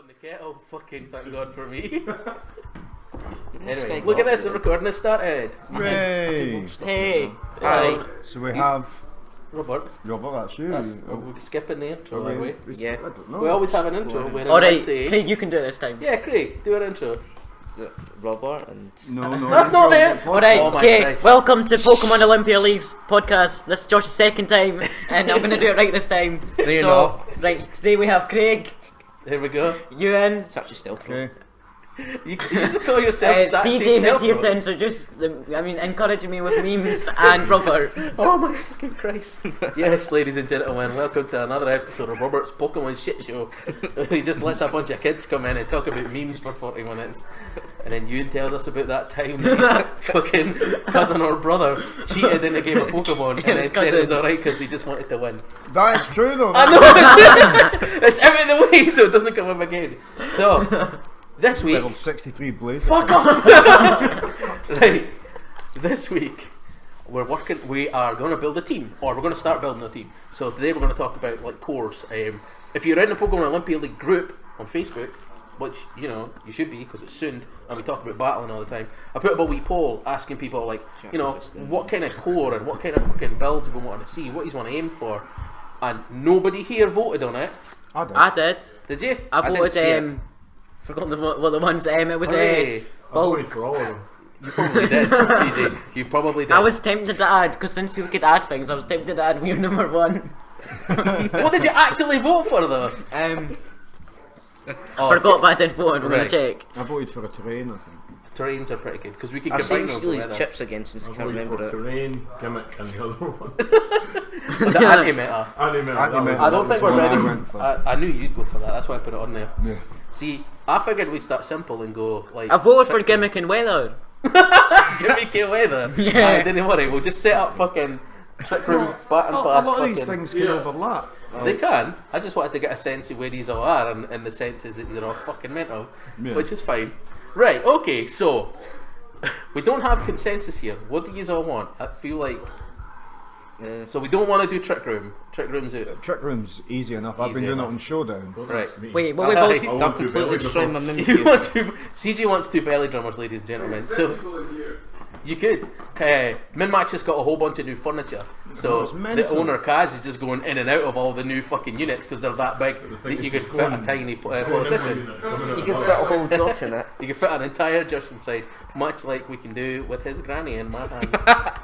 on the kettle. Fucking thank God for me. Anyway, look at this. The recording has started. Hooray! Hey. Hi. So we have Robert, that's you. we're skipping the intro, are we? Yeah. I don't know. We always have an intro. Where Alright, say, Craig, you can do it this time. yeah, Craig, do our intro. Robert and... No, That's not there. Alright, Oh my okay, Christ. welcome to Pokemon Olympia League's podcast. This is Josh's second time, and I'm going to do it right this time. No, you're so, not. right, today we have Craig, There we go. Ewan, Such a stealth. Okay. You just call yourself CJ who's here to introduce, encouraging me with memes, and Robert. Oh my fucking Christ. Yes, ladies and gentlemen, welcome to another episode of Robert's Pokemon Shit Show. He just lets a bunch of kids come in and talk about memes for 40 minutes. And then Ewan tells us about that time that his fucking cousin or brother cheated in a game of Pokemon and then said it was alright because he just wanted to win. That is true though. I know, it's out of the way so it doesn't come up again. So, this week... Level 63 Blaze. Fuck off! Right, this week we are going to build a team, or we're going to start building a team. So today we're going to talk about like cores. If you're in the Pokemon Olympia League group on Facebook, which you know you should be because it's soon, and we talk about battling all the time. I put up a wee poll asking people like, you know, what kind of core and what kind of fucking builds we want to see, what you want to aim for, and nobody here voted on it. I did. Did you? I voted, forgotten what the ones, it was Hooray. I voted for all of them. You probably did, TJ. You probably did. I was tempted to add, because since you could add things, I was tempted to add We're number one. What did you actually vote for though? Forgot, but I did vote, we're going to check. I voted for a terrain, I think. Terrains are pretty good because we can I've combine seen them steal his together. chips again since I I can't voted remember for it. terrain, gimmick, and the other one. The anti-meta. Anti-meta. I don't think we're what I ready. went for. I knew you'd go for that. That's why I put it on there. Yeah. See, I figured we'd start simple and go like. I voted for trick room. gimmick and weather. Gimmick and weather. Yeah. Don't worry. We'll just set up fucking trick room bat and A pass. lot of these fucking- things can overlap. They can. I just wanted to get a sense of where these all are, and the sense is that they're all fucking mental, Yeah. which is fine. Right. Okay. So we don't have consensus here. What do you all want? I feel like. So we don't want to do trick room. Trick room's out. Trick room's easy enough. I've been Easy doing enough. it on Showdown. Right. Wait, what we Aye. both... I I'll want to completely belly destroy my before. You Mimikyu. want to? CG wants two belly drummers, ladies and gentlemen. So you could. Min Match has got a whole bunch of new furniture. So it's the mental. owner Kaz is just going in and out of all the new fucking units because they're that big that you could fit a tiny politician. You can fit a whole Josh in it. You can fit an entire Josh inside, much like we can do with his granny in my hands.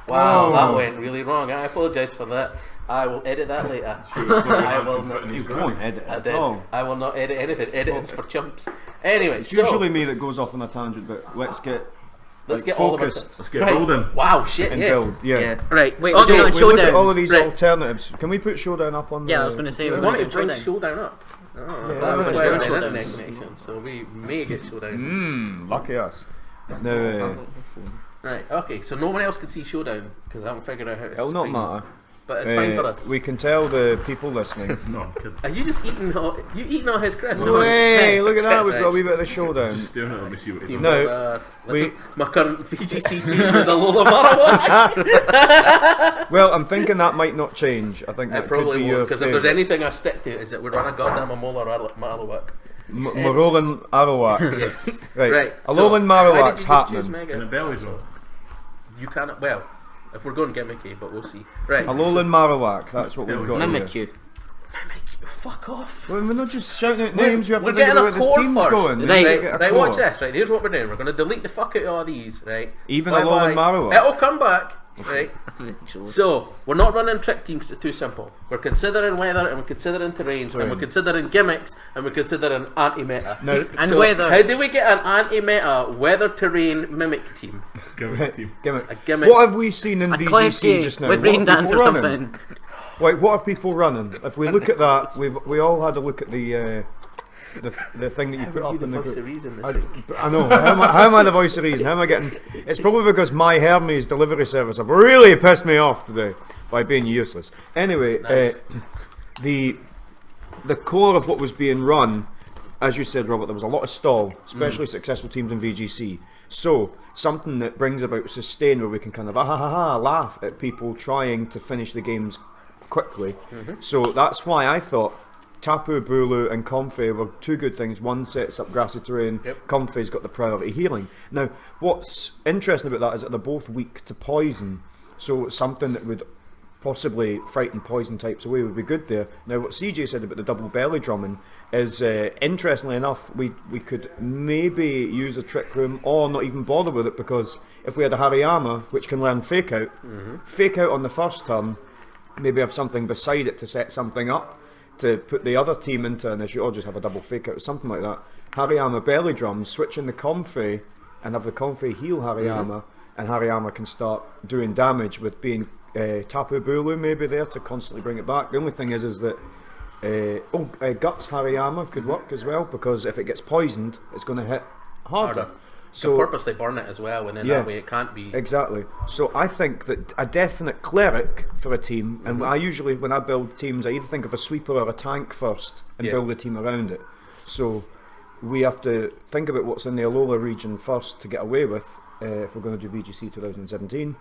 Wow, Oh. that went really wrong. I apologise for that. I will edit that later. I will not. You won't edit it I at did. all. I will not edit anything. Editing's for chumps. Anyway, It's so usually me that goes off on a tangent, but let's get let's like, get all of focused it. Let's get Right. building. Wow, shit, and yeah. build. Yeah. Yeah. Right, Wait, okay. we're We doing look at Showdown. all of these Right. alternatives. Can we put Showdown up on the... Yeah, I was going to say, We we're want going to to bring do Showdown. Showdown up. Oh, Yeah, that let's requires do an Showdown. internet connection, so we may get Showdown. Lucky us. No, Right, okay, so no one else can see Showdown because I haven't figured out how to it'll not stream, matter. but it's fine for us. We can tell the people listening. No, I'm kidding. Are you just eating all his crisps? Hey, look at that, we've Chris, got a wee bit of the Showdown. Just staring at it, let me see what he Team does. No, Builder. My current VGC team is a Lola Marowak. Well, I'm thinking that might not change. I think It that could probably be won't, your because if there's favourite. anything I stick to, is that we run a goddamn Amola Marowak. Marolan Marowak. Yes. Right. Right. Alolan Why did Marowak's you just choose happening. Mega? And a belly drum. You cannot. Well, if we're going gimmicky, but we'll see. Right. Alolan Marowak, that's what we've got here. Mimikyu. Fuck off. Well, we're not just shouting out names, we have We're to think getting about a where this core team's first. going. We Right, need to get a right, core. watch this. Right, here's what we're doing. We're going to delete the fuck out of all these. Right. Even Bye-bye. Alolan Marowak. It'll come back. Right. Eventual. So we're not running trick teams because it's too simple. We're considering weather and we're considering terrains and we're considering gimmicks and we're considering anti-meta. No, And So weather. how do we get an anti-meta weather terrain mimic team? Gimmick team. gimmick. A gimmick. What have we seen in A VGC Clive just now? with What brain are dance or people running? something. Like, what are people running? If we look at that, we all had a look at the thing that you put Are you up the in the voice group. of reason this I, week? I know. How am I the voice of reason? How am I getting? It's probably because my Hermes delivery service have really pissed me off today by being useless. Anyway, Nice. the core of what was being run, as you said, Robert, there was a lot of stall, especially successful teams in VGC. So something that brings about sustain, where we can kind of laugh at people trying to finish the games quickly. So that's why I thought Tapu Bulu and Comfey were two good things. One sets up grassy terrain. Yep. Comfey's got the priority healing. Now, what's interesting about that is that they're both weak to poison, so something that would possibly frighten poison types away would be good there. Now, what CJ said about the double belly drumming is, interestingly enough, we could maybe use a trick room or not even bother with it, because if we had a Hariyama, which can learn fake out on the first turn, maybe have something beside it to set something up, to put the other team into an issue, or just have a double fake out, something like that. Hariyama belly drums, switch in the Comfey, and have the Comfey heal Hariyama, and Hariyama can start doing damage with being Tapu Bulu maybe there to constantly bring it back. The only thing is that Guts Hariyama could work as well, because if it gets poisoned, it's going to hit harder. So purposely burn it as well, and then that way it can't be. Exactly. So I think that a definite cleric for a team, and I usually, when I build teams, I either think of a sweeper or a tank first and build a team around it. So we have to think about what's in the Alola region first to get away with if we're going to do VGC 2017.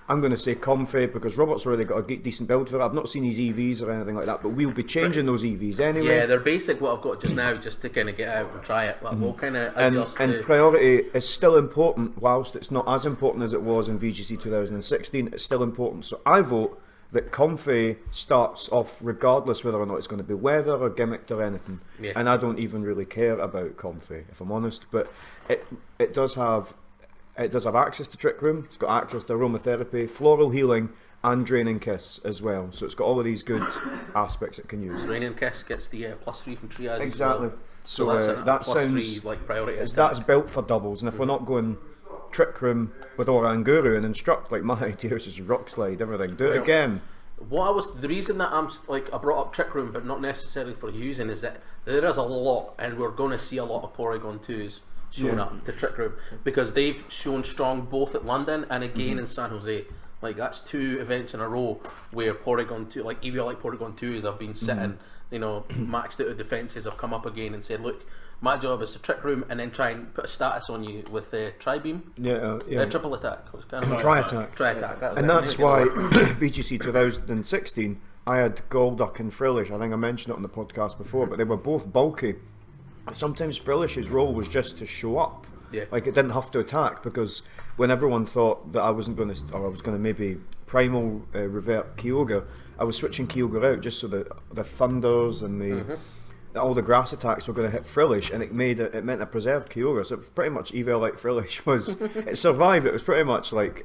I'm going to say Comfey, because Robert's already got a decent build for it. I've not seen his EVs or anything like that, but we'll be changing those EVs anyway. Yeah, they're basic what I've got just now, just to kind of get out and try it. But we'll kind of adjust. And priority is still important, whilst it's not as important as it was in VGC 2016. It's still important. So I vote that Comfey starts off regardless whether or not it's going to be weather or gimmicked or anything. Yeah. And I don't even really care about Comfey, if I'm honest. But it does have access to Trick Room, it's got access to aromatherapy, floral healing, and Draining Kiss as well. So it's got all of these good aspects it can use. Draining Kiss gets the +3 from triage. Exactly. As well. So that's that +3 like priority. that's built for doubles, and if we're not going Trick Room with Oranguru and Instruct, like my idea is just Rock Slide everything, do it again. The reason that I brought up Trick Room, but not necessarily for using, is that there is a lot, and we're going to see a lot of Porygon 2s shown up to Trick Room, because they've shown strong both at London and again in San Jose. Like, that's 2 events in a row where Porygon 2, like EVL Porygon 2s have been sitting, maxed out of defences, have come up again and said, look, my job is to Trick Room and then try and put a status on you with Tri-Beam. Triple attack. Tri-attack. Tri-attack. And that's why VGC 2016, I had Golduck and Frillish. I think I mentioned it on the podcast before, but they were both bulky. Sometimes Frillish's role was just to show up. Yeah. Like, it didn't have to attack, because when everyone thought that I wasn't going to, or I was going to maybe primal revert Kyogre, I was switching Kyogre out just so that the Thunders and all the grass attacks were going to hit Frillish, and it meant I preserved Kyogre. So pretty much EVL like Frillish was, it survived. It was pretty much like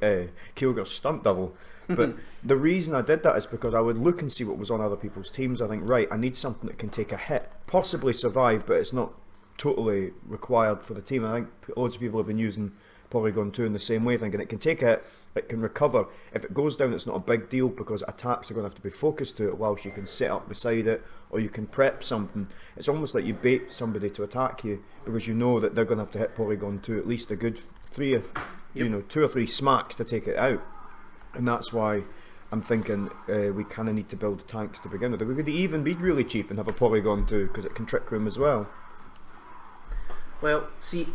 Kyogre's stunt double. But the reason I did that is because I would look and see what was on other people's teams. I think, right, I need something that can take a hit, possibly survive, but it's not totally required for the team. I think loads of people have been using Porygon 2 in the same way, thinking it can take a hit, it can recover. If it goes down, it's not a big deal, because attacks are going to have to be focused to it, whilst you can set up beside it, or you can prep something. It's almost like you bait somebody to attack you, because you know that they're going to have to hit Porygon 2 at least a good 2 or 3 smacks to take it out. And that's why I'm thinking we kind of need to build tanks to begin with. We could even be really cheap and have a Porygon 2, because it can Trick Room as well. Well, see,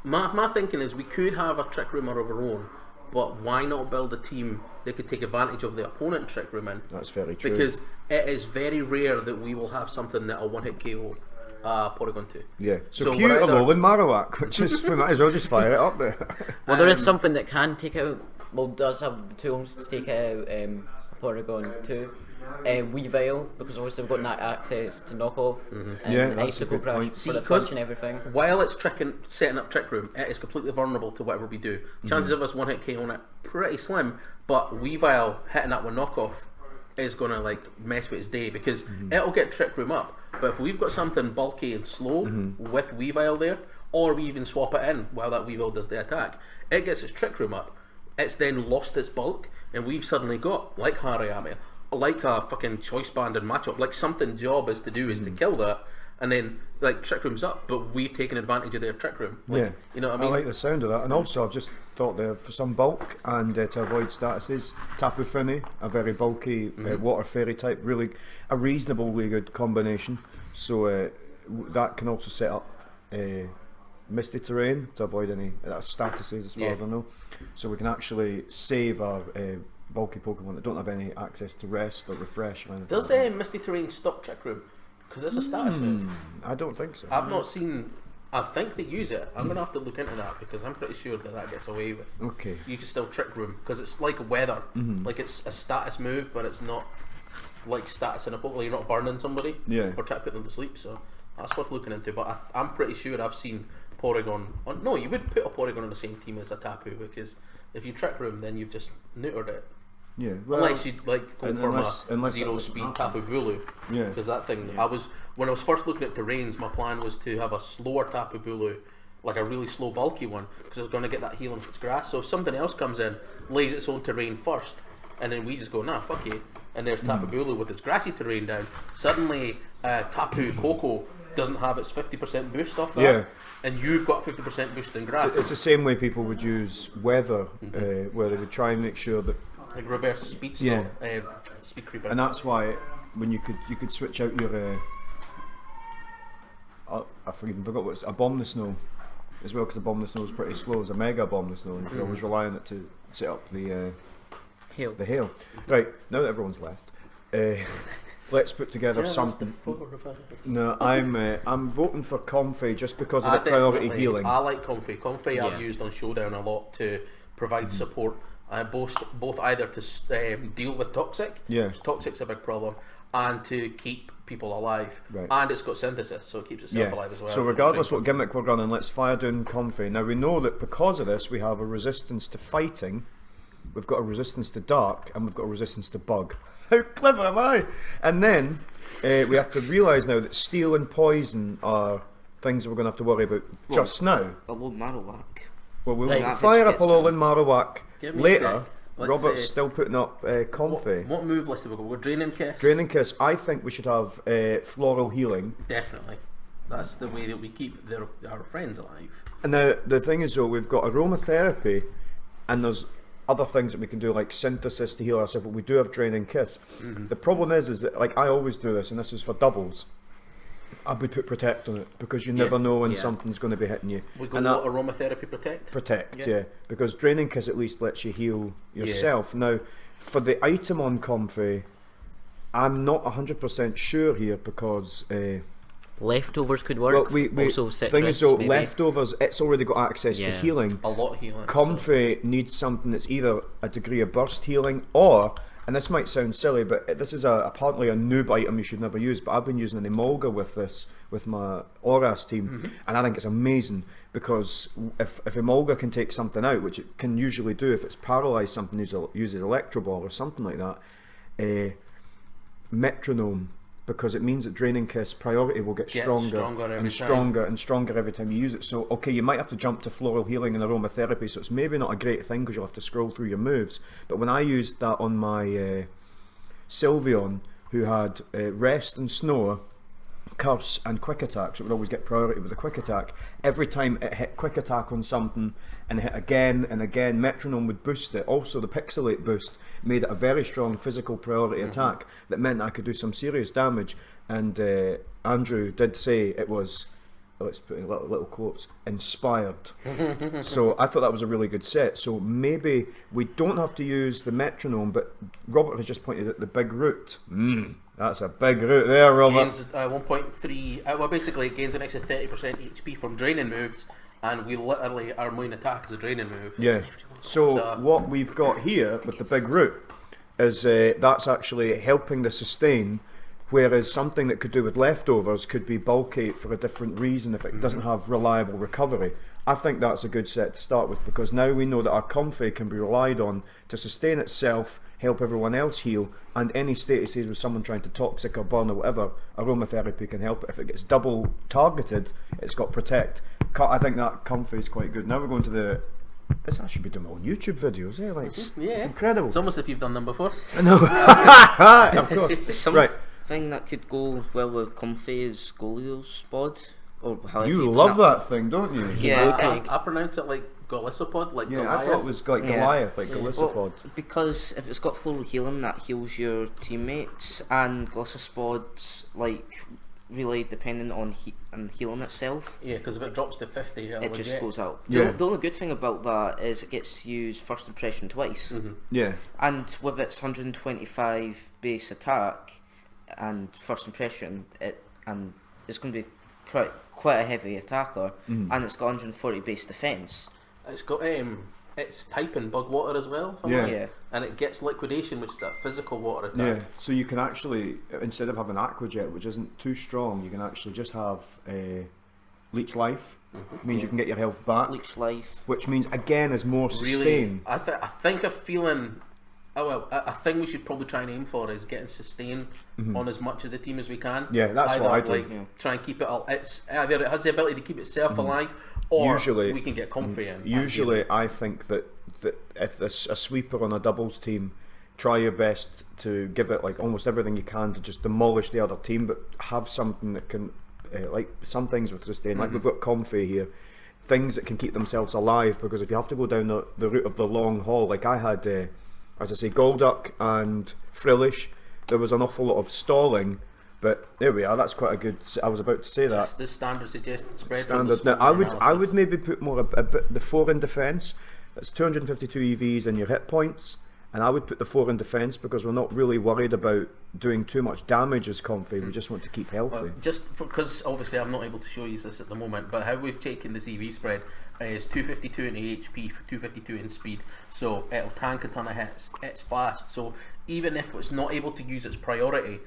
my thinking is we could have a Trick Room of our own, but why not build a team that could take advantage of the opponent Trick Room in? That's very true. Because it is very rare that we will have something that will one-hit KO Porygon 2. Yeah, so cute Alolan Marowak, which is, we might as well just fire it up there. Well, there is something that can take out, does have the tools to take out Porygon 2. Weavile, because obviously we've got that access to knockoff and Icicle Crash for the punch and everything. While it's setting up Trick Room, it is completely vulnerable to whatever we do. Chances of us one-hit KOing it pretty slim, but Weavile hitting that with knockoff is going to like mess with its day, because it'll get Trick Room up. But if we've got something bulky and slow with Weavile there, or we even swap it in while that Weavile does the attack, it gets its Trick Room up. It's then lost its bulk, and we've suddenly got, like Hariyama, like a fucking choice band and matchup, like something job is to do is to kill that, and then like Trick Room's up, but we've taken advantage of their Trick Room. Like, you know what I mean? I like the sound of that, and also I've just thought there for some bulk and to avoid statuses, Tapu Fini, a very bulky water fairy type, really a reasonably good combination. So that can also set up Misty Terrain to avoid any statuses as far as I know. So we can actually save our bulky Pokemon that don't have any access to rest or refresh or anything. Does like that. Misty Terrain stop Trick Room? Because it's a status move. I don't think so. I've not seen. I think they use it. I'm gonna have to look into that because I'm pretty sure that gets away with. Okay. You can still Trick Room because it's like weather. Mm-hmm. Like it's a status move, but it's not like status in a Pokemon. You're not burning somebody Yeah. or trying to put them to sleep. So that's worth looking into. But I'm pretty sure I've seen Porygon. No, you would put a Porygon on the same team as a Tapu because if you Trick Room, then you've just neutered it. Yeah. Well, Unless you like go for unless zero it- speed Tapu Bulu, Yeah. because that thing when I was first looking at terrains, my plan was to have a slower Tapu Bulu, like a really slow bulky one, because I was going to get that healing if it's grass. So if something else comes in, lays its own terrain first, and then we just go nah fuck you, and there's Tapu Bulu with its grassy terrain down. Suddenly Tapu Koko doesn't have its 50% boost off that, Yeah. and you've got 50% boost in grass. It's the same way people would use weather, where they would try and make sure that, like reverse speed Yeah. speed creeper. and that's why when you could switch out your I forgot what's a Bomb the Snow as well, because a Bomb the Snow is pretty slow. It's a Mega Bomb the Snow, and you can always rely on it to set up the Hail. hail. Right, now that everyone's left, let's put together something. No, I'm voting for Comfy just because of the priority healing. I like Comfy. Comfy I've Yeah. used on Showdown a lot to provide support, both either to deal with Toxic, Yeah. 'cause Toxic's a big problem, and to keep people alive. Right. And it's got Synthesis, so it keeps itself alive as well. So regardless what gimmick we're running, let's fire down Comfy. Now we know that because of this we have a resistance to fighting, we've got a resistance to dark, and we've got a resistance to bug. How clever am I? And then we have to realise now that steel and poison are things that we're going to have to worry about just now. Although Marowak. Well, we'll Right. fire up a Gets them. Alolan Marowak Give me a later. sec. Let's Robert's say- still putting up Comfy. What move list have we got? We're Draining Kiss. Draining Kiss, I think we should have Floral Healing. Definitely. That's the way that we keep our friends alive. And now the thing is though, we've got aromatherapy, and there's other things that we can do like synthesis to heal ourselves, but we do have Draining Kiss. The problem is that like I always do this, and this is for doubles, I would put Protect on it because you never know when yeah. something's going to be hitting you. We go And that- Aromatherapy Protect. Protect, Yeah. yeah. Because Draining Kiss at least lets you heal yourself. Now, for the item on Comfy, I'm not 100% sure here because Leftovers could work. well, we also citrus, thing is though, maybe. leftovers, it's already got access to Yeah. healing. A lot of healing. Comfy needs something that's either a degree of burst healing or, and this might sound silly, but this is apparently a noob item you should never use, but I've been using an Emolga with this, with my Auras team, and I think it's amazing because if Emolga can take something out, which it can usually do if it's paralysed something, uses Electro Ball or something like that, Metronome, because it means that Draining Kiss priority will get stronger and stronger every time you use it. So, okay, you might have to jump to Floral Healing and Aromatherapy, so it's maybe not a great thing because you'll have to scroll through your moves. But when I used that on my Sylveon, who had Rest and Snow, Curse and Quick Attack, so it would always get priority with the Quick Attack, every time it hit Quick Attack on something and it hit again and again, Metronome would boost it. Also the Pixelate boost made it a very strong physical priority attack that meant I could do some serious damage. And Andrew did say it was, let's put in little quotes, inspired. So I thought that was a really good set. So maybe we don't have to use the Metronome, but Robert has just pointed at the big root. That's a big root there, Robert. Gains 1.3. Well, basically, it gains an extra 30% HP from draining moves, and we literally our main attack is a draining move. Yeah. So what we've got here with the big root is that's actually helping the sustain, whereas something that could do with leftovers could be bulky for a different reason if it doesn't have reliable recovery. I think that's a good set to start with because now we know that our Comfy can be relied on to sustain itself, help everyone else heal, and any state it sees with someone trying to toxic or burn or whatever, Aromatherapy can help it. If it gets double targeted, it's got Protect. I think that Comfy is quite good. Now we're going to the... I should be doing my own YouTube videos, eh? Like, it's incredible. It's almost if you've done them before. I know. Of course. Something that could go well with Comfy is Golios Pod. Or however You put love that thing, don't you? Yeah. I pronounce it like Golisopod, like Yeah, Goliath. I thought it was like Goliath, like Golisopod. Well, because if it's got floral healing, that heals your teammates, and Glossospod's like really dependent on healing itself. Yeah, because if it drops to 50, It just goes out. Yeah. The only good thing about that is it gets to use first impression twice. Yeah. And with its 125 base attack and first impression, it's going to be quite a heavy attacker, and it's got 140 base defense. It's got it's typing bug water as well. if I'm Yeah. right. Yeah. And it gets liquidation, which is a physical water attack. Yeah, so you can actually, instead of having Aquajet, which isn't too strong, you can actually just have Leech Life. Means you can get your health back, Leech life. which means again is more sustain. I think a feeling. A thing we should probably try and aim for is getting sustain on as much of the team as we can. Yeah, that's what I do. Try and keep it all. It's either it has the ability to keep itself alive, or Usually- we can get comfy in. Usually, I think that if there's a sweeper on a doubles team, try your best to give it like almost everything you can to just demolish the other team, but have something that can, like some things with sustain, like we've got Comfy here, things that can keep themselves alive, because if you have to go down the route of the long haul, like I had, as I say, Golduck and Frillish, there was an awful lot of stalling, but there we are. That's quite a good. I was about to say that. That's the standard suggested spread. Standard. Now, I would maybe put more a bit the 4 in defence. That's 252 EVs in your hit points, and I would put the 4 in defence because we're not really worried about doing too much damage as Comfy. We just want to keep healthy. Just because obviously I'm not able to show you this at the moment, but how we've taken this EV spread is 252 in HP, 252 in speed, so it'll tank a ton of hits. It's fast, so even if it's not able to use its priority,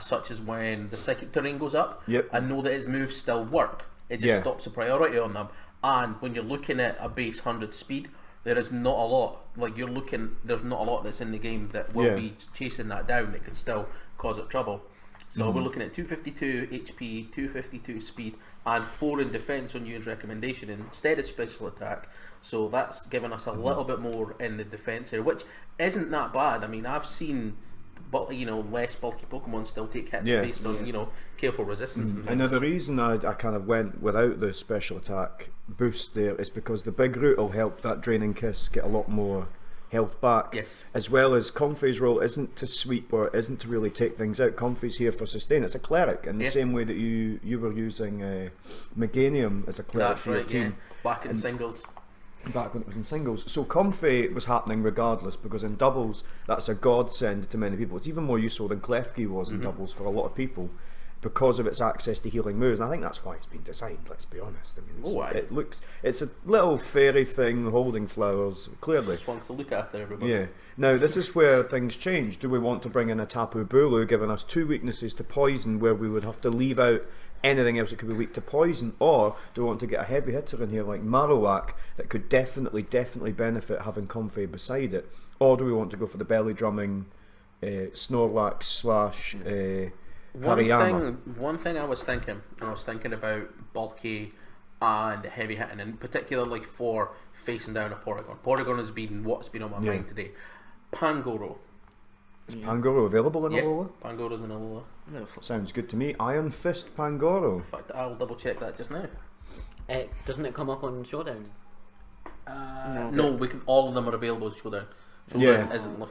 such as when the psychic terrain goes up, I know that its moves still work. It just stops the priority on them. And when you're looking at a base 100 speed, there is not a lot. Like there's not a lot that's in the game that will be chasing that down. It can still cause it trouble. So we're looking at 252 HP, 252 speed, and 4 in defence on Ewan's recommendation instead of special attack. So that's given us a little bit more in the defence here, which isn't that bad. I mean, I've seen, less bulky Pokemon still take hits based on careful resistance. And now the reason I kind of went without the special attack boost there is because the big route will help that Draining Kiss get a lot more health back. Yes. As well as Comfy's role isn't to sweep or isn't to really take things out. Comfy's here for sustain. It's a cleric in the same way that you were using Meganium as a cleric That's for your right, team. back in singles. Back when it was in singles. So Comfy was happening regardless, because in doubles that's a godsend to many people. It's even more useful than Klefki was in doubles for a lot of people, because of its access to healing moves, and I think that's why it's been designed, let's be honest. I mean, it's a little fairy thing holding flowers, clearly. Just wants to look after everybody. Yeah. Now this is where things change. Do we want to bring in a Tapu Bulu, giving us 2 weaknesses to poison, where we would have to leave out anything else that could be weak to poison, or do we want to get a heavy hitter in here like Marowak that could definitely benefit having Comfy beside it, or do we want to go for the belly drumming Snorlax / Hariyama? One thing I was thinking about bulky and heavy hitting, in particular, like for facing down a Porygon. Porygon has been what's been on my mind today. Pangoro. Is Pangoro available in Alola? Pangoro's in Alola. No, Sounds good to me. Iron Fist Pangoro. In fact, I'll double check that just now. Doesn't it come up on Showdown? No, all of them are available in Showdown. Showdown isn't.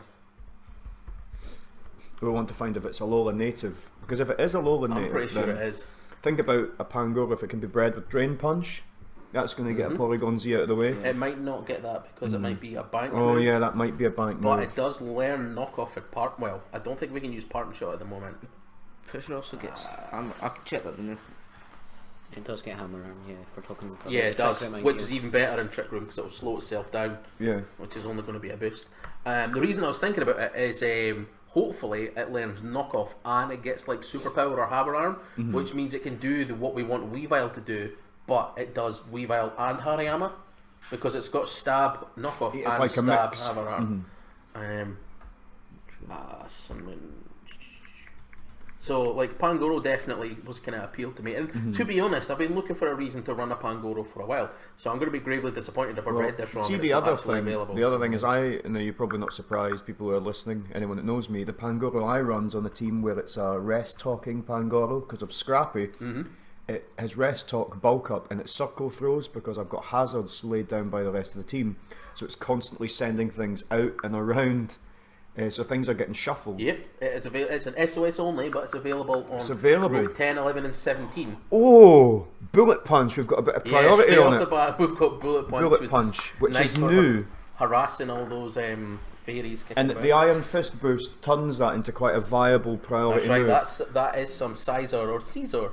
We want to find if it's Alola native, because if it is Alola native, I'm pretty sure then it is. think about a Pangoro. If it can be bred with Drain Punch, that's going to get a Porygon Z out of the way. It might not get that because it might be a bank Oh move, yeah, that might be a bank but move. it does learn knockoff at part. Well, I don't think we can use Parting Shot at the moment. Pusher also gets. I can check that the It does get Hammer Arm, yeah, if we're talking about Yeah, it does, Trick Room which IQ. is even better in Trick Room because it'll slow itself down, Yeah. which is only going to be a boost. The reason I was thinking about it is hopefully it learns knockoff and it gets like superpower or Hammer Arm, which means it can do what we want Weavile to do, but it does Weavile and Hariyama because it's got stab knockoff It's and like a stab mix. Hammer Arm. So like Pangoro definitely was kind of appealed to me, and to be honest, I've been looking for a reason to run a Pangoro for a while. So I'm going to be gravely disappointed if I read this wrong. See, and the it's not other actually thing, available. the other thing is, now you're probably not surprised, people who are listening, anyone that knows me, the Pangoro I run's on a team where it's a rest talking Pangoro because of Scrappy. It has rest talk, bulk up, and it's circle throws because I've got hazards laid down by the rest of the team. So it's constantly sending things out and around So things are getting shuffled. Yep, it is it's an SOS only, but it's available on It's available. Route 10, 11 and 17. Oh, Bullet Punch, we've got a bit of priority straight on off it. the bat, we've got Bullet Punch, Bullet Punch, which nice is for new. Harassing all those fairies kicking And about. the Iron Fist boost turns that into quite a viable priority That's right, move. that is some Caesar or Caesar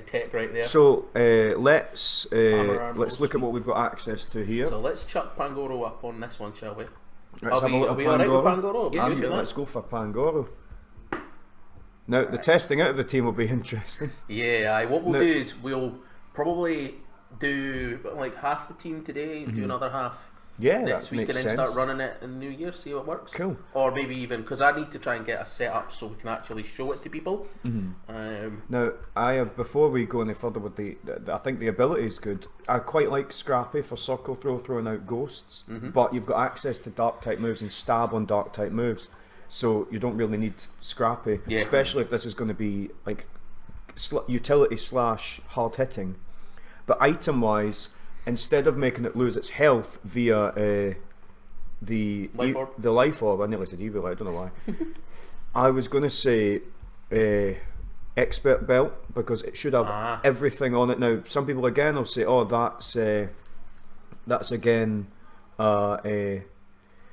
tech right there. So let's arm, look at what we've got access to here. So let's chuck Pangoro up on this one, shall we? Let's have a look Are at we alright with Pangoro. Pangoro? Yeah, We good with Let's that? go for Pangoro. Now the testing out of the team will be interesting. Yeah, what we'll No. do is we'll probably do like half the team today, do another half Yeah, next that week, and makes then sense. start running it in the new year, see what works. Cool. Or maybe even, because I need to try and get a setup so we can actually show it to people. Now, I have, before we go any further with I think the ability is good. I quite like Scrappy for circle throw, throwing out ghosts, but you've got access to dark type moves and stab on dark type moves, so you don't really need Scrappy, Yeah. especially if this is going to be like utility / hard hitting. But item wise, instead of making it lose its health via the life orb, I nearly said evil, I don't know why. I was going to say expert belt, because it should have everything on it. Now some people again will say, oh, that's again a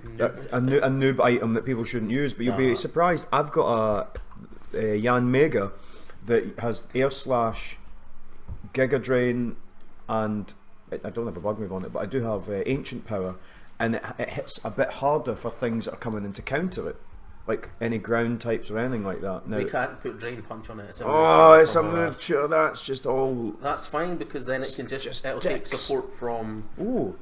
noob item that people shouldn't use, but you'll be surprised. I've got a Yan Mega that has air slash, Giga Drain, and I don't have a bug move on it, but I do have ancient power, and it hits a bit harder for things that are coming in to counter it, like any ground types or anything like that. Now, We can't put Drain Punch on it. It's a it's a from move. us. Sure, that's just all. That's fine, because then it can it'll take sticks. support from. Ooh,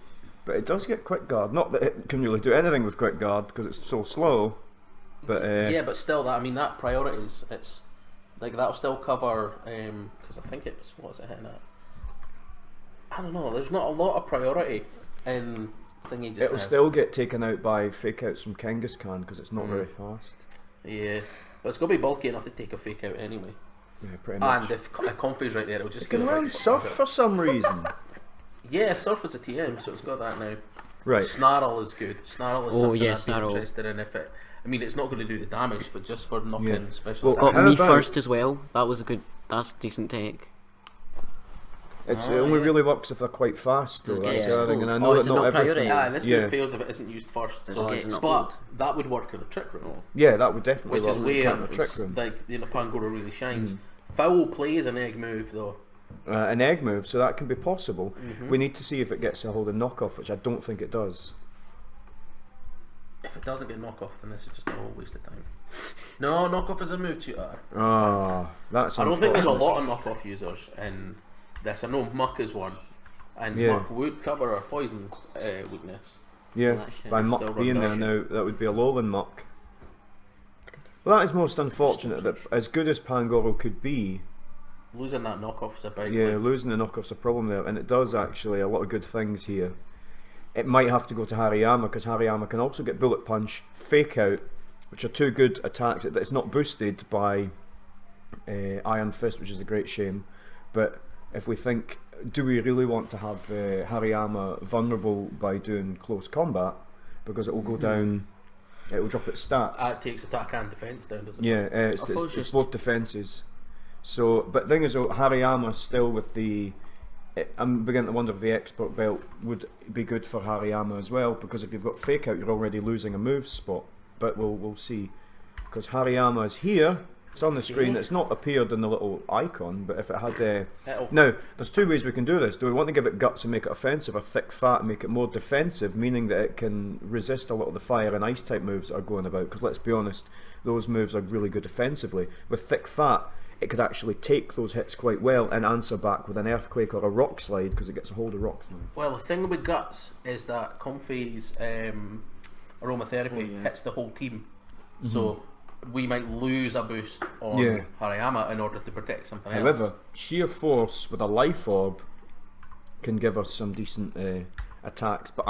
but it does get quick guard. Not that it can really do anything with quick guard because it's so slow. But Yeah, but still, that priorities. It's like that'll still cover. Because I think it's what's it hitting at? I don't know. There's not a lot of priority in thingy just it'll now. still get taken out by fake outs from Kangaskhan because it's not very fast. Yeah, but it's gonna be bulky enough to take a fake out anyway. Yeah, pretty much. And if Comfy's right there, it'll just It can go run right. Surf for some reason. Yeah, Surf is a TM, so it's got that now. Right. Snarl is good. Snarl is Oh, something yeah, I'd be Snarl. interested in if it. I mean, it's not going to do the damage, but just for knocking Yeah. special. Well, attack. how Me about- first as well. That was a good. That's decent take. It only yeah. really works if they're quite fast, though. That's Yeah. the other thing, and I Oh, know is that it not not everything. priority? Yeah, and this Yeah. move fails if it isn't used first. So, Okay, it's not but that would work in a trick room, Yeah, that would definitely which is work with where counter trick room. like Pangoro really shines. Foul play is an egg move though. An egg move, so that can be possible. We need to see if it gets a hold of knockoff, which I don't think it does. If it doesn't get knockoff, then this is just a whole waste of time. No, knockoff is a move tutor. Ah, that's. I don't think there's a unfortunate. lot of knockoff users in this. I know Muck is one, and Yeah. Muck would cover a poison weakness. Yeah, That by shit Muck still being there runs now, that would be a Lowland Muck. Well, that is most unfortunate. That as good as Pangoro could be, Losing that knockoff is a big. yeah, like, losing the knockoff's a problem there, and it does actually a lot of good things here. It might have to go to Hariyama because Hariyama can also get Bullet Punch, Fake Out, which are two good attacks. It's not boosted by Iron Fist, which is a great shame. But if we think, do we really want to have Hariyama vulnerable by doing close combat? Because it will go down, it will drop its stats. that takes attack and defense down, doesn't it? Yeah, I it's suppose it's just- both defences. So, but the thing is, though, Hariyama still with the. I'm beginning to wonder if the expert belt would be good for Hariyama as well, because if you've got Fake Out, you're already losing a move spot. But we'll see, because Hariyama is here. It's on the screen. It's not appeared in the little icon, but if it had It'll- now, there's two ways we can do this. Do we want to give it guts and make it offensive, or thick fat and make it more defensive, meaning that it can resist a lot of the fire and ice type moves that are going about? Because let's be honest, those moves are really good defensively. With thick fat, it could actually take those hits quite well and answer back with an earthquake or a rock slide because it gets a hold of rocks now. Well, the thing with guts is that Comfy's aromatherapy hits the whole team, so we might lose a boost on Yeah. Hariyama in order to protect something else. However, sheer force with a life orb can give us some decent attacks. But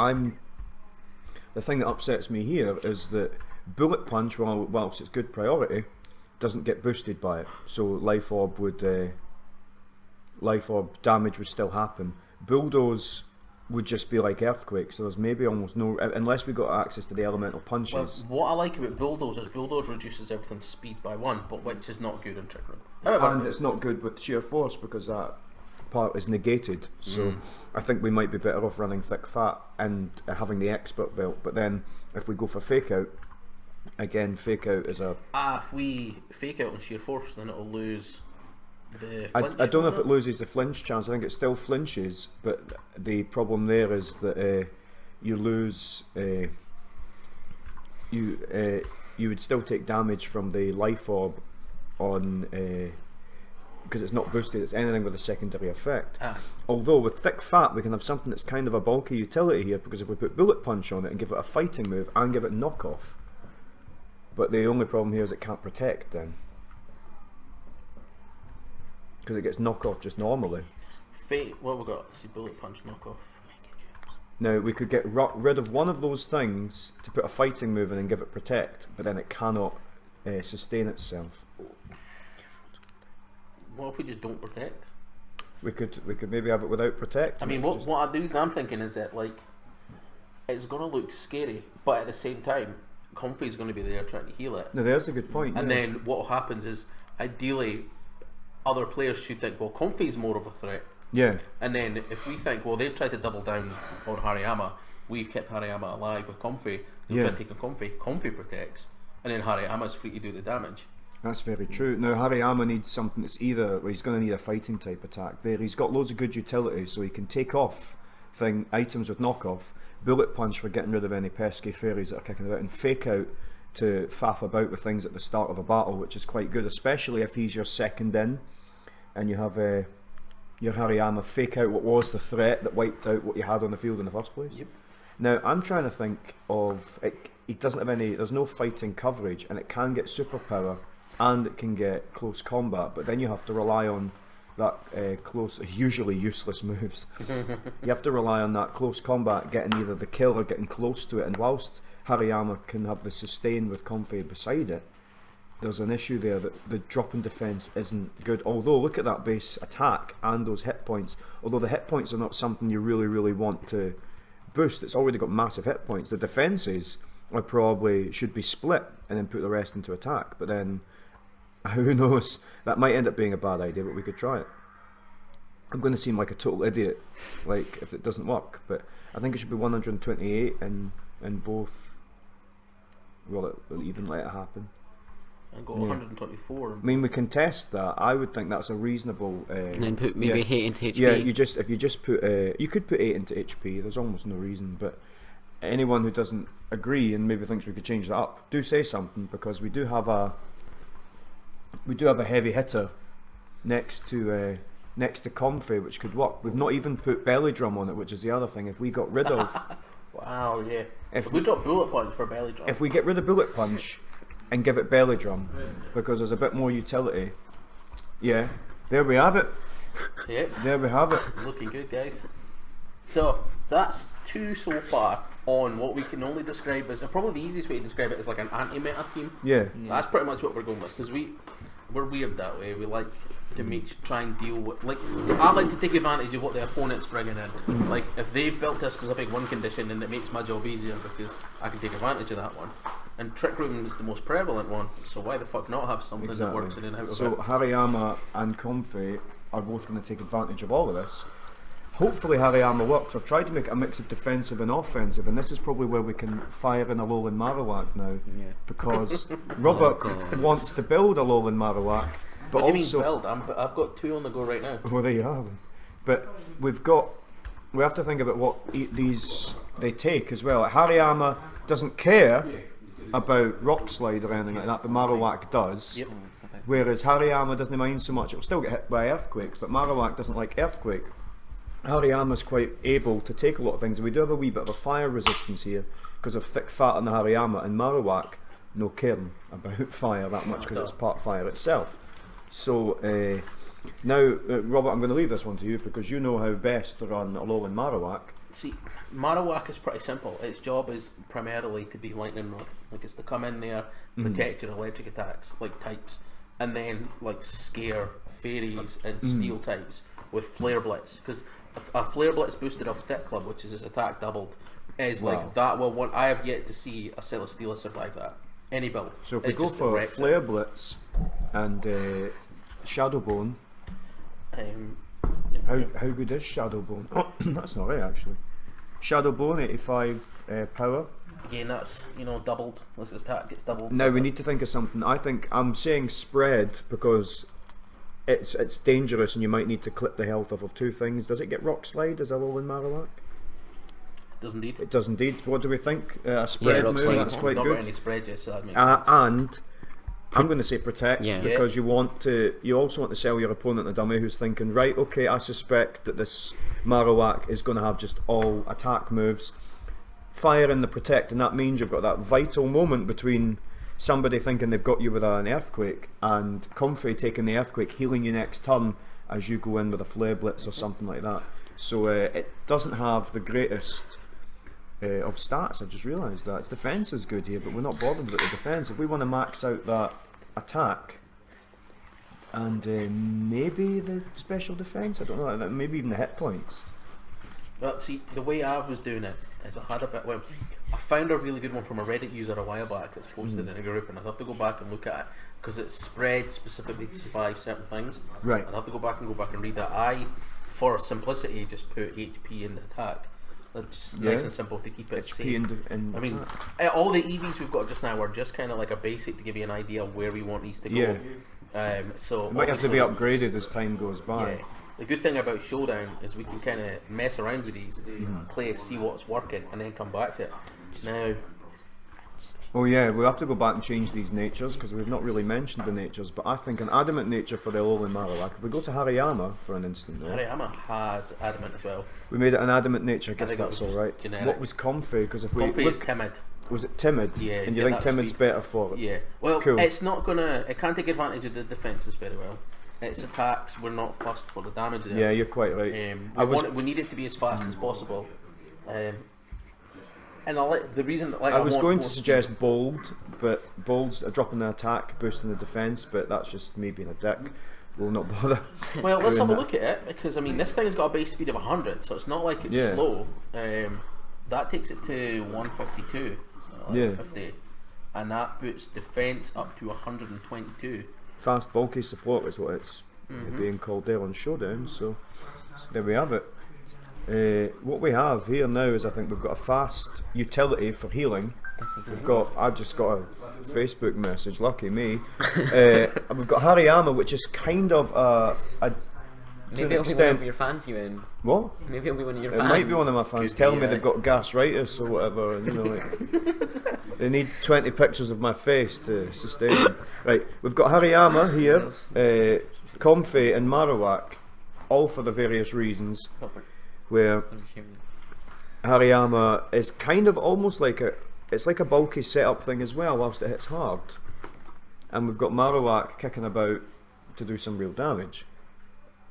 the thing that upsets me here is that Bullet Punch, whilst it's good priority, doesn't get boosted by it. So life orb damage would still happen. Bulldoze would just be like earthquakes. So there's maybe almost no, unless we got access to the elemental punches. Well, what I like about bulldoze is bulldoze reduces everything's speed by 1, but which is not good in Trick Room. However, And it's not good with sheer force because that part is negated. So I think we might be better off running thick fat and having the expert belt. But then if we go for fake out, again, fake out is a. if we fake out on sheer force, then it'll lose the I flinch. don't know if it loses the flinch chance. I think it still flinches, but the problem there is that you lose. You would still take damage from the life orb on because it's not boosted. It's anything with a secondary effect. Although with thick fat, we can have something that's kind of a bulky utility here because if we put bullet punch on it and give it a fighting move and give it knockoff, but the only problem here is it can't protect then. Because it gets knockoff just normally. Fate, what have we got? See, bullet punch knockoff. Now we could get rid of one of those things to put a fighting move in and give it protect, but then it cannot sustain itself. What if we just don't protect? We could maybe have it without protect. I mean, what I do is I'm thinking is that like it's going to look scary, but at the same time, Comfy's going to be there trying to heal it. Now there's a good point. And yeah. then what happens is ideally other players should think, well, Comfy's more of a threat. Yeah. And then if we think, well, they've tried to double down on Hariyama, we've kept Hariyama alive with Comfy, they've tried to take a Comfy protects, and then Hariyama's free to do the damage. That's very true. Now Hariyama needs something that's either, well, he's going to need a fighting type attack there. He's got loads of good utilities, so he can take off items with knockoff, bullet punch for getting rid of any pesky fairies that are kicking about, and fake out to faff about with things at the start of a battle, which is quite good, especially if he's your second in, and you have your Hariyama fake out what was the threat that wiped out what you had on the field in the first place. Yep. Now I'm trying to think of it. He doesn't have any. There's no fighting coverage, and it can get superpower, and it can get close combat. But then you have to rely on that close, usually useless moves. You have to rely on that close combat, getting either the kill or getting close to it. And whilst Hariyama can have the sustain with Comfy beside it, there's an issue there that the drop in defense isn't good. Although look at that base attack and those hit points. Although the hit points are not something you really want to boost, it's already got massive hit points. The defenses are probably should be split and then put the rest into attack. But then who knows? That might end up being a bad idea, but we could try it. I'm going to seem like a total idiot, like if it doesn't work. But I think it should be 128 in both. Will even let it happen? And go 124. I mean, we can test that. I would think that's a reasonable. And then put maybe 8 into HP. Yeah, if you just put you could put 8 into HP. There's almost no reason, but anyone who doesn't agree and maybe thinks we could change that up, do say something, because we do have a heavy hitter next to Comfy, which could work. We've not even put belly drum on it, which is the other thing. If we got rid of, wow, yeah. If we drop bullet punch for belly drum. If we get rid of bullet punch and give it belly drum, because there's a bit more utility. Yeah, there we have it. Yep. There we have it. Looking good, guys. So that's 2 so far on what we can only describe as probably the easiest way to describe it is like an anti-meta team. Yeah. That's pretty much what we're going with, because we're weird that way. We like to try and deal with, like, I like to take advantage of what the opponent's bringing in. Like if they've built a specific one condition, then it makes my job easier because I can take advantage of that one. And Trick Room is the most prevalent one, so why the fuck not have something that works in and out of it? So Hariyama and Comfy are both going to take advantage of all of this. Hopefully Hariyama works. I've tried to make a mix of defensive and offensive, and this is probably where we can fire in a Alolan Marowak now, because Robert wants to build a Alolan Marowak, but what do you also mean build? I've got 2 on the go right now. Well, there you have them. But we have to think about what these they take as well. Like, Hariyama doesn't care about Rock Slide or anything like that, but Marowak does. Yep. Whereas Hariyama doesn't mind so much. It'll still get hit by Earthquake, but Marowak doesn't like Earthquake. Hariyama's quite able to take a lot of things, and we do have a wee bit of a fire resistance here because of thick fat on the Hariyama, and Marowak no caring about fire that much because it's part fire itself. So now, Robert, I'm going to leave this one to you because you know how best to run Alolan Marowak. See, Marowak is pretty simple. Its job is primarily to be lightning rod. Like, it's to come in there, protect your electric attacks, like types, and then like scare fairies and steel types with flare blitz. Because a Flare Blitz boosted off Thick Club, which is his attack doubled, is Wow. like that. Well, one I have yet to see a Celesteela survive that. Any build. So if we It go just for wrecks it. Flare Blitz and Shadowbone, how good is Shadowbone? Oh, that's not right actually. Shadowbone 85 power. Again, that's doubled. Unless his attack gets doubled. Now so we need to think of something. I think I'm saying spread because it's dangerous and you might need to clip the health off of two things. Does it get Rock Slide as a Alolan Marowak? It does indeed. It does indeed. What do we think? A spread Rock move, Slide. that's quite Not good. got any spread yet, so that makes sense. And I'm going to say protect Yeah. because you also want to sell your opponent a dummy who's thinking, right, okay, I suspect that this Marowak is going to have just all attack moves. Fire in the protect, and that means you've got that vital moment between somebody thinking they've got you with an earthquake and Comfrey taking the earthquake, healing you next turn as you go in with a Flare Blitz or something like that. So it doesn't have the greatest of stats. I've just realised that its defence is good here, but we're not bothered about the defence. If we want to max out that attack and maybe the special defence, I don't know, maybe even the hit points. Well, see, the way I was doing it is I had a bit. Well, I found a really good one from a Reddit user a while back that's posted in a group, and I'd have to go back and look at it because it's spread specifically to survive certain things. Right. I'd have to go back and read that. I, for simplicity, just put HP in the attack. Just nice and simple to keep it HP safe. in I mean, attack. all the EVs we've got just now are just kind of like a basic to give you an idea of where we want these to go. So It might have to be obviously- upgraded as time goes by. Yeah. The good thing about Showdown is we can kind of mess around with these, play, see what's working, and then come back to it. Now, Oh yeah, we have to go back and change these natures because we've not really mentioned the natures, but I think an adamant nature for the Alolan Marowak, if we go to Hariyama for an instant though, Hariyama has adamant as well. we made it an adamant nature, I guess think that that's was alright. just generic. What was Comfy? Because if we Comfy is look, timid. was it timid? Yeah, And you yeah, think that's timid's sweet. better for it? Yeah. Well, Cool. it's not gonna. It can't take advantage of the defences very well. Its attacks, we're not fussed for the damage there. Yeah, you're quite right. We need it to be as fast as possible. And the reason, like, I was want going more to speed- suggest bold, but bold's a drop in the attack, boosting the defence, but that's just me being a dick. We'll not bother. Well, let's doing have a that. look at it because I mean this thing's got a base speed of 100, so it's not like it's Yeah. slow. That takes it to 152, Yeah. 50, and that puts defense up to 122. Fast, bulky support is what it's being called there on Showdown, so there we have it. What we have here now is I think we've got a fast utility for healing. I've just got a Facebook message, lucky me. We've got Hariyama, which is kind of to Maybe an it'll be one extent. of your fans, Ewan. What? Maybe it'll be one of your It fans. might be one of my fans Could telling be, me yeah. they've got gastritis or whatever. And, like, they need 20 pictures of my face to sustain them. Right, we've got Hariyama here, Comfy and Marowak, all for the various reasons. Where Hariyama is kind of almost like it's like a bulky setup thing as well, whilst it hits hard. And we've got Marowak kicking about to do some real damage.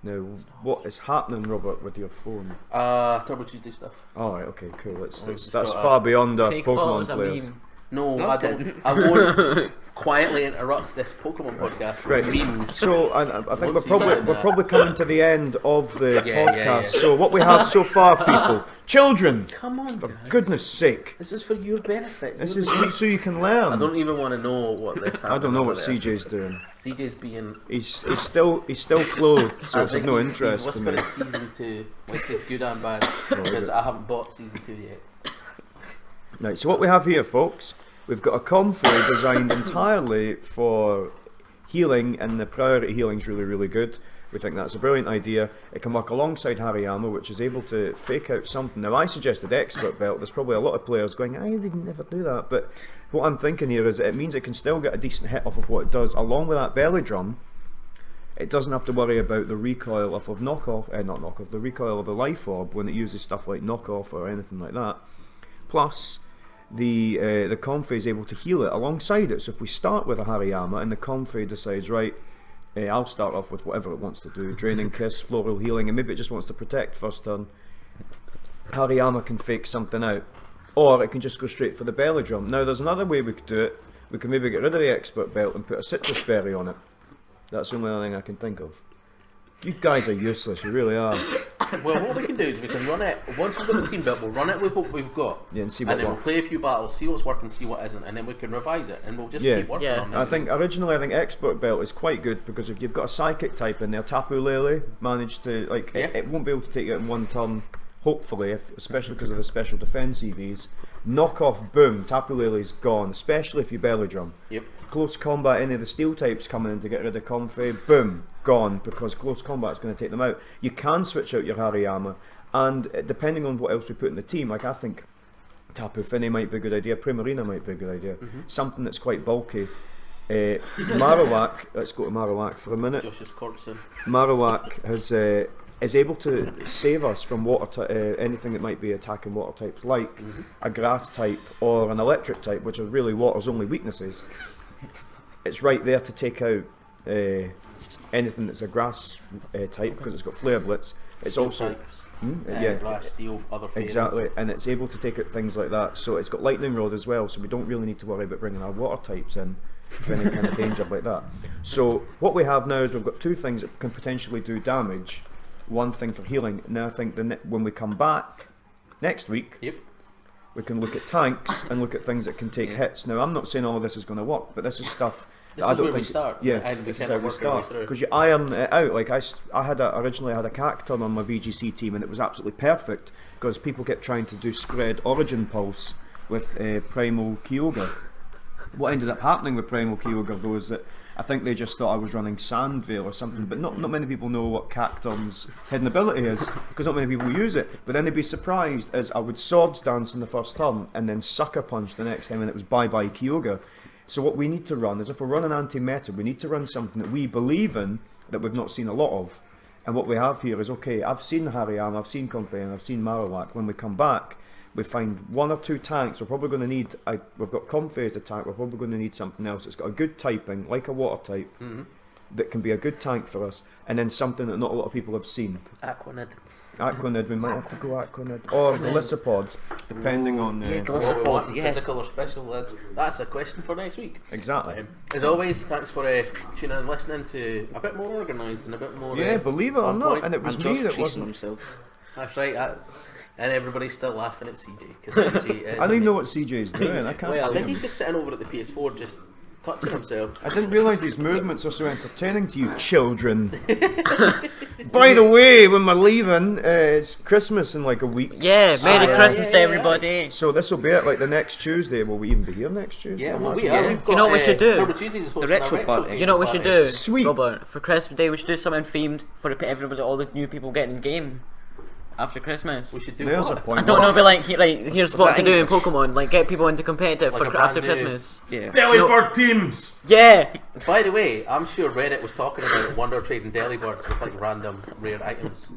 Now, what is happening, Robert, with your phone? Turbo Tuesday stuff. Alright, okay, cool. just That's got far beyond us Fake thought it Pokemon was a players. meme. No, No, I it don't. didn't. I won't quietly interrupt this Pokemon podcast Right, with memes. so I think Once you've done we're that. probably coming to the end of the Yeah, podcast. yeah. So what we have so far, people, children, Come on, for guys. goodness sake, This is for your benefit. this Your is so you can learn. I don't even want to know what this. I don't know what happening over CJ's doing. there. CJ's being. He's still clothed, so I it's of think no he's interest to me. whispering season 2, which is good and bad because I haven't bought season 2 yet. Right, so what we have here, folks, we've got a Comfy designed entirely for healing, and the priority healing is really, really good. We think that's a brilliant idea. It can work alongside Hariyama, which is able to fake out something. Now, I suggested Expert Belt. There's probably a lot of players going, I would never do that. But what I'm thinking here is it means it can still get a decent hit off of what it does. Along with that belly drum, it doesn't have to worry about the recoil off of the recoil of the Life Orb when it uses stuff like knockoff or anything like that. Plus, the Comfy is able to heal it alongside it. So if we start with a Hariyama and the Comfy decides, right, I'll start off with whatever it wants to do, Draining Kiss, Floral Healing, and maybe it just wants to protect first turn, Hariyama can fake something out. Or it can just go straight for the belly drum. Now there's another way we could do it. We can maybe get rid of the Expert Belt and put a Citrus Berry on it. That's the only other thing I can think of. You guys are useless, you really are. Well, what we can do is we can run it, once we've got the team built, we'll run it with what we've got. Yeah, and see and what then we'll works. play a few battles, see what's working, see what isn't, and then we can revise it, and we'll just keep working on this. I think originally expert belt is quite good because if you've got a psychic type in there, Tapu Lele managed to it won't be able to take it in one turn. Hopefully, especially because of the special defense EVs. Knock off, boom, Tapu Lele's gone. Especially if you belly drum. Yep. Close combat, any of the steel types coming in to get rid of Comfey, boom, gone, because close combat is going to take them out. You can switch out your Hariyama, and depending on what else we put in the team, like I think Tapu Fini might be a good idea, Primarina might be a good idea, something that's quite bulky. Marowak, let's go to Marowak for a minute. Josh's corpsing. Marowak is able to save us from anything that might be attacking water types, like a grass type or an electric type, which are really water's only weaknesses. It's right there to take out anything that's a grass type because it's got flare blitz. It's Steel also types. Glass, steel, other failings. exactly, and it's able to take out things like that. So it's got lightning rod as well, so we don't really need to worry about bringing our water types in for any kind of danger like that. So what we have now is we've got two things that can potentially do damage. One thing for healing. Now I think when we come back next week, we can look at tanks and look at things that can take hits. Now I'm not saying all of this is going to work, but this is stuff that I don't think. This is how we start. Because you iron it out. Like originally I had a Cacturn on my VGC team, and it was absolutely perfect because people kept trying to do spread Origin Pulse with Primal Kyogre. What ended up happening with Primal Kyogre though is that I think they just thought I was running Sandvale or something, but not many people know what Cacturn's hidden ability is, because not many people use it. But then they'd be surprised as I would Swords Dance in the first turn and then Sucker Punch the next time, and it was bye-bye Kyogre. So what we need to run is, if we're running anti-meta, we need to run something that we believe in, that we've not seen a lot of. And what we have here is, okay, I've seen Hariyama, I've seen Comfey, and I've seen Marowak. When we come back, we find one or two tanks. We're probably going to need, we've got Comfey as a tank, we're probably going to need something else. It's got a good typing, like a water type, that can be a good tank for us, and then something that not a lot of people have seen. Aquanid, we might have to go Aquanid. Or Galissapod, depending on physical or special. That's a question for next week. Exactly. As always, thanks for tuning in and listening to a bit more organised and a bit more. Believe it or not, point. and it was And me Josh that chasing wasn't. himself. That's right. And everybody's still laughing at CJ. Cause CJ is I don't even know what CJ's doing. I can't I see think him. he's just sitting over at the PS4 just touching himself. I didn't realise these movements are so entertaining to you children. By the way, when we're leaving, it's Christmas in like a week. Yeah, Merry Christmas, everybody. So this will be it, like the next Tuesday. Will we even be here next Tuesday? Yeah, well, Imagine. we are. We've got, You know what we should do? Turbo Tuesdays is hosting retro a party. You know what we should do? Sweet. Robert, for Christmas Day, we should do something themed for everybody, all the new people getting in game after Christmas. We should do There's what? a point. I don't know, but like, here's what that to do in English? Pokemon, like get people into competitive Like a for brand after new- Christmas. Yeah. Delibird teams! Yeah! By the way, I'm sure Reddit was talking about Wonder Trade and Delibirds with like random rare items.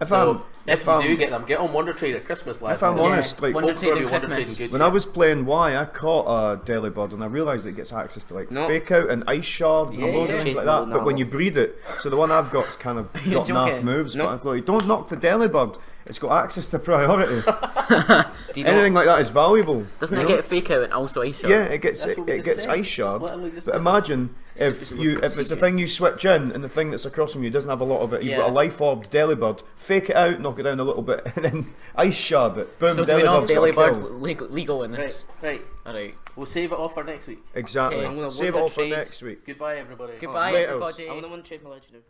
If you do get them, get on Wonder Trade at Christmas, lads. If I'm honest, like Wonder Folks Trade are at Wonder Christmas. Trading good when shit. I was playing Y, I caught a Delibird and I realised it gets access to like No. Fake Out and Ice Shard and Yeah, loads yeah. of things like No, that. But when you breed it, so the one I've got's kind of got joking? naff moves, No. but I thought, you don't knock the Delibird, it's got access to priority. Do you know Anything like that is valuable. Doesn't you it know? get Fake Out and also Ice Shard? Yeah, it gets That's what we it just gets said. Ice Shard. Literally just But said imagine if just you look at if it's a CJ. thing you switch in and the thing that's across from you doesn't have a lot of it, you've got a Yeah. life orb Delibird, fake it out, knock it down a little bit, and then Ice Shard it. Boom, So do we know if Delibird's got a kill. Delibirds legal in this? Right. Alright. We'll save it all for next week. Exactly. Okay. I'm gonna Save it wonder all for trades. next week. Goodbye, everybody. Goodbye, Laters. everybody. I want to trade my legendary.